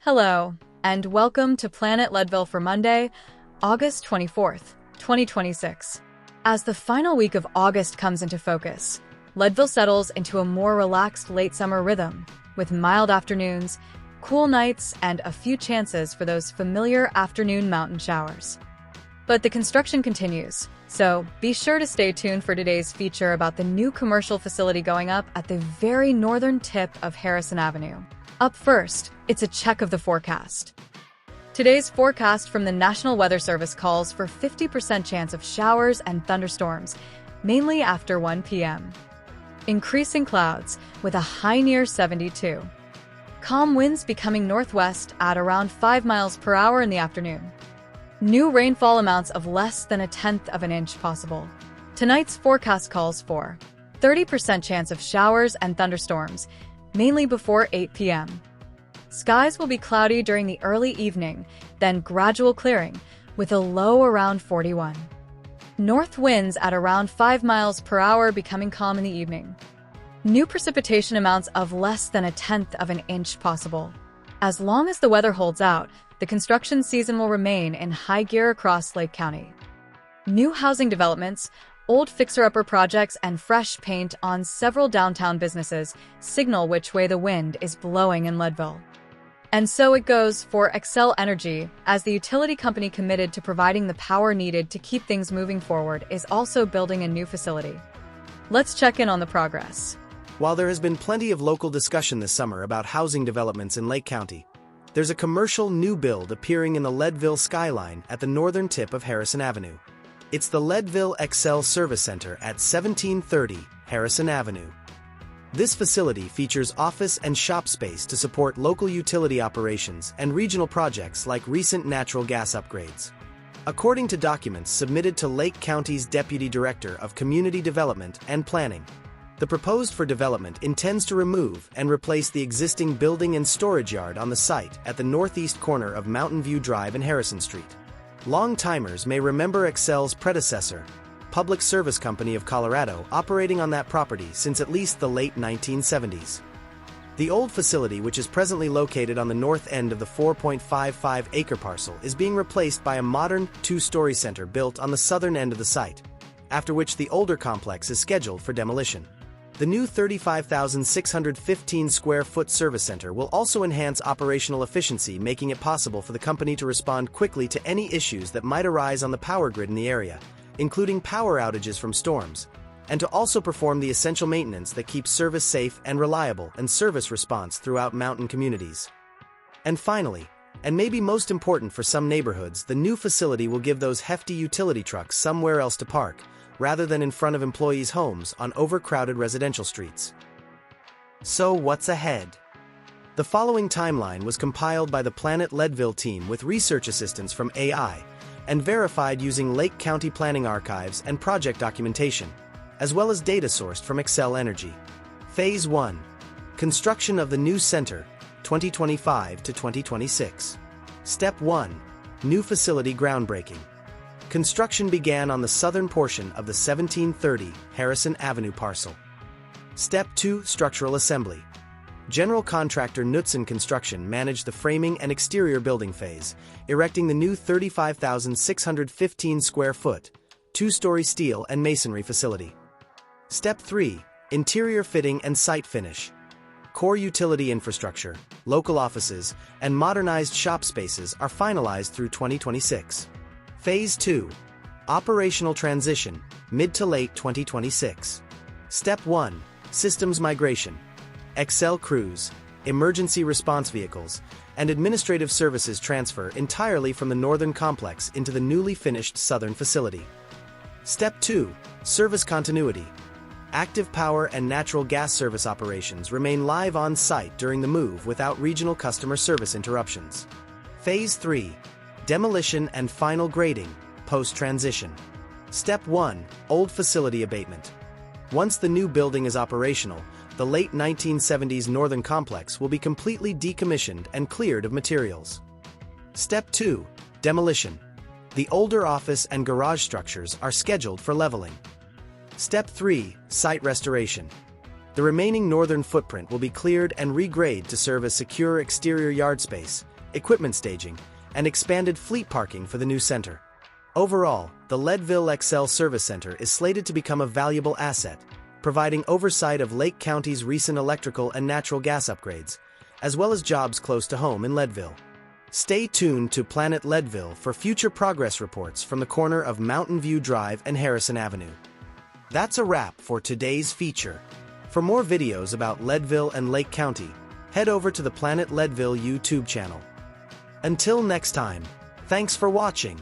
Hello, and welcome to Planet Leadville for Monday, August 24th, 2026. As the final week of August comes into focus, Leadville settles into a more relaxed late summer rhythm, with mild afternoons, cool nights, and a few chances for those familiar afternoon mountain showers. But the construction continues, so be sure to stay tuned for today's feature about the new commercial facility going up at the very northern tip of Harrison Avenue. Up first, it's a check of the forecast. Today's forecast from the National Weather Service calls for 50% chance of showers and thunderstorms, mainly after 1 p.m. Increasing clouds with a high near 72. Calm winds becoming northwest at around 5 miles per hour in the afternoon. New rainfall amounts of less than 1/10 of an inch possible. Tonight's forecast calls for 30% chance of showers and thunderstorms, mainly before 8 p.m. Skies will be cloudy during the early evening, then gradual clearing, with a low around 41. North winds at around 5 miles per hour becoming calm in the evening. New precipitation amounts of less than 1/10 of an inch possible. As long as the weather holds out, the construction season will remain in high gear across Lake County. New housing developments, old fixer-upper projects, and fresh paint on several downtown businesses signal which way the wind is blowing in Leadville. And so it goes for Xcel Energy, as the utility company committed to providing the power needed to keep things moving forward is also building a new facility. Let's check in on the progress. While there has been plenty of local discussion this summer about housing developments in Lake County, there's a commercial new build appearing in the Leadville skyline at the northern tip of Harrison Avenue. It's the Leadville Xcel Service Center at 1730 Harrison Avenue. This facility features office and shop space to support local utility operations and regional projects like recent natural gas upgrades. According to documents submitted to Lake County's Deputy Director of Community Development and Planning, the proposed for development intends to remove and replace the existing building and storage yard on the site at the northeast corner of Mountain View Drive and Harrison Street. Long-timers may remember Xcel's predecessor, Public Service Company of Colorado, operating on that property since at least the late 1970s. The old facility, which is presently located on the north end of the 4.55-acre parcel, is being replaced by a modern two-story center built on the southern end of the site, after which the older complex is scheduled for demolition. The new 35,615 square foot service center will also enhance operational efficiency, making it possible for the company to respond quickly to any issues that might arise on the power grid in the area, including power outages from storms, and to also perform the essential maintenance that keeps service safe and reliable and service response throughout mountain communities. And finally, and maybe most important for some neighborhoods, the new facility will give those hefty utility trucks somewhere else to park, rather than in front of employees' homes on overcrowded residential streets. So what's ahead? The following timeline was compiled by the Planet Leadville team with research assistance from AI and verified using Lake County planning archives and project documentation, as well as data sourced from Xcel Energy. Phase 1. Construction of the new center, 2025 to 2026. Step 1. New facility groundbreaking. Construction began on the southern portion of the 1730 Harrison Avenue parcel. Step 2. Structural assembly. General contractor Knutson Construction managed the framing and exterior building phase, erecting the new 35,615 square foot, two-story steel and masonry facility. Step 3. Interior fitting and site finish. Core utility infrastructure, local offices, and modernized shop spaces are finalized through 2026. Phase 2. Operational transition, mid to late 2026. Step 1. Systems migration. Xcel crews, emergency response vehicles, and administrative services transfer entirely from the northern complex into the newly finished southern facility. Step 2. Service continuity. Active power and natural gas service operations remain live on site during the move without regional customer service interruptions. Phase 3. Demolition and final grading, post-transition. Step 1. Old facility abatement. Once the new building is operational, the late 1970s northern complex will be completely decommissioned and cleared of materials. Step 2. Demolition. The older office and garage structures are scheduled for leveling. Step 3. Site restoration. The remaining northern footprint will be cleared and regraded to serve as secure exterior yard space, equipment staging, and expanded fleet parking for the new center. Overall, the Leadville Xcel Service Center is slated to become a valuable asset, providing oversight of Lake County's recent electrical and natural gas upgrades, as well as jobs close to home in Leadville. Stay tuned to Planet Leadville for future progress reports from the corner of Mountain View Drive and Harrison Avenue. That's a wrap for today's feature. For more videos about Leadville and Lake County, head over to the Planet Leadville YouTube channel. Until next time, thanks for watching.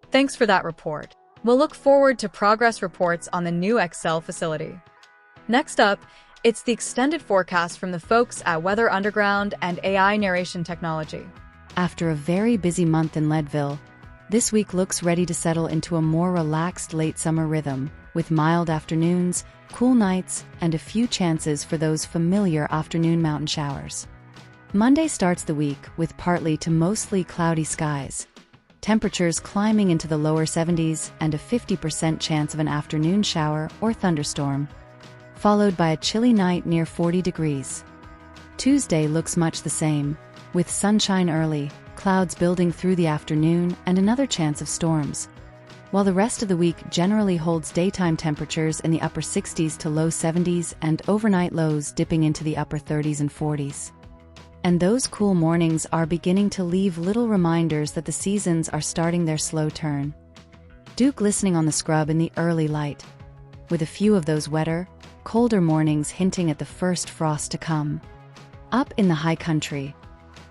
Thanks for that report. We'll look forward to progress reports on the new Xcel facility. Next up, it's the extended forecast from the folks at Weather Underground and AI narration technology. After a very busy month in Leadville, this week looks ready to settle into a more relaxed late summer rhythm, with mild afternoons, cool nights, and a few chances for those familiar afternoon mountain showers. Monday starts the week with partly to mostly cloudy skies, temperatures climbing into the lower 70s and a 50% chance of an afternoon shower or thunderstorm, followed by a chilly night near 40 degrees. Tuesday looks much the same, with sunshine early, clouds building through the afternoon, and another chance of storms, while the rest of the week generally holds daytime temperatures in the upper 60s to low 70s and overnight lows dipping into the upper 30s and 40s. And those cool mornings are beginning to leave little reminders that the seasons are starting their slow turn. Dew glistening on the scrub in the early light, with a few of those wetter, colder mornings hinting at the first frost to come. Up in the high country,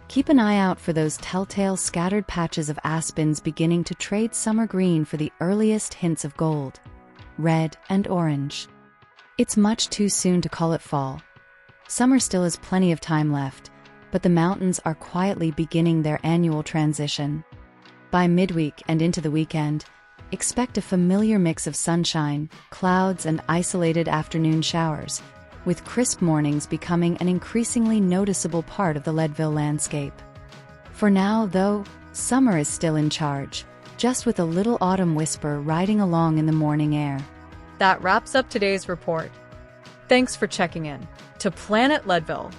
keep an eye out for those telltale scattered patches of aspens beginning to trade summer green for the earliest hints of gold, red, and orange. It's much too soon to call it fall. Summer still has plenty of time left, but the mountains are quietly beginning their annual transition. By midweek and into the weekend, expect a familiar mix of sunshine, clouds, and isolated afternoon showers, with crisp mornings becoming an increasingly noticeable part of the Leadville landscape. For now, though, summer is still in charge, just with a little autumn whisper riding along in the morning air. That wraps up today's report. Thanks for checking in to Planet Leadville.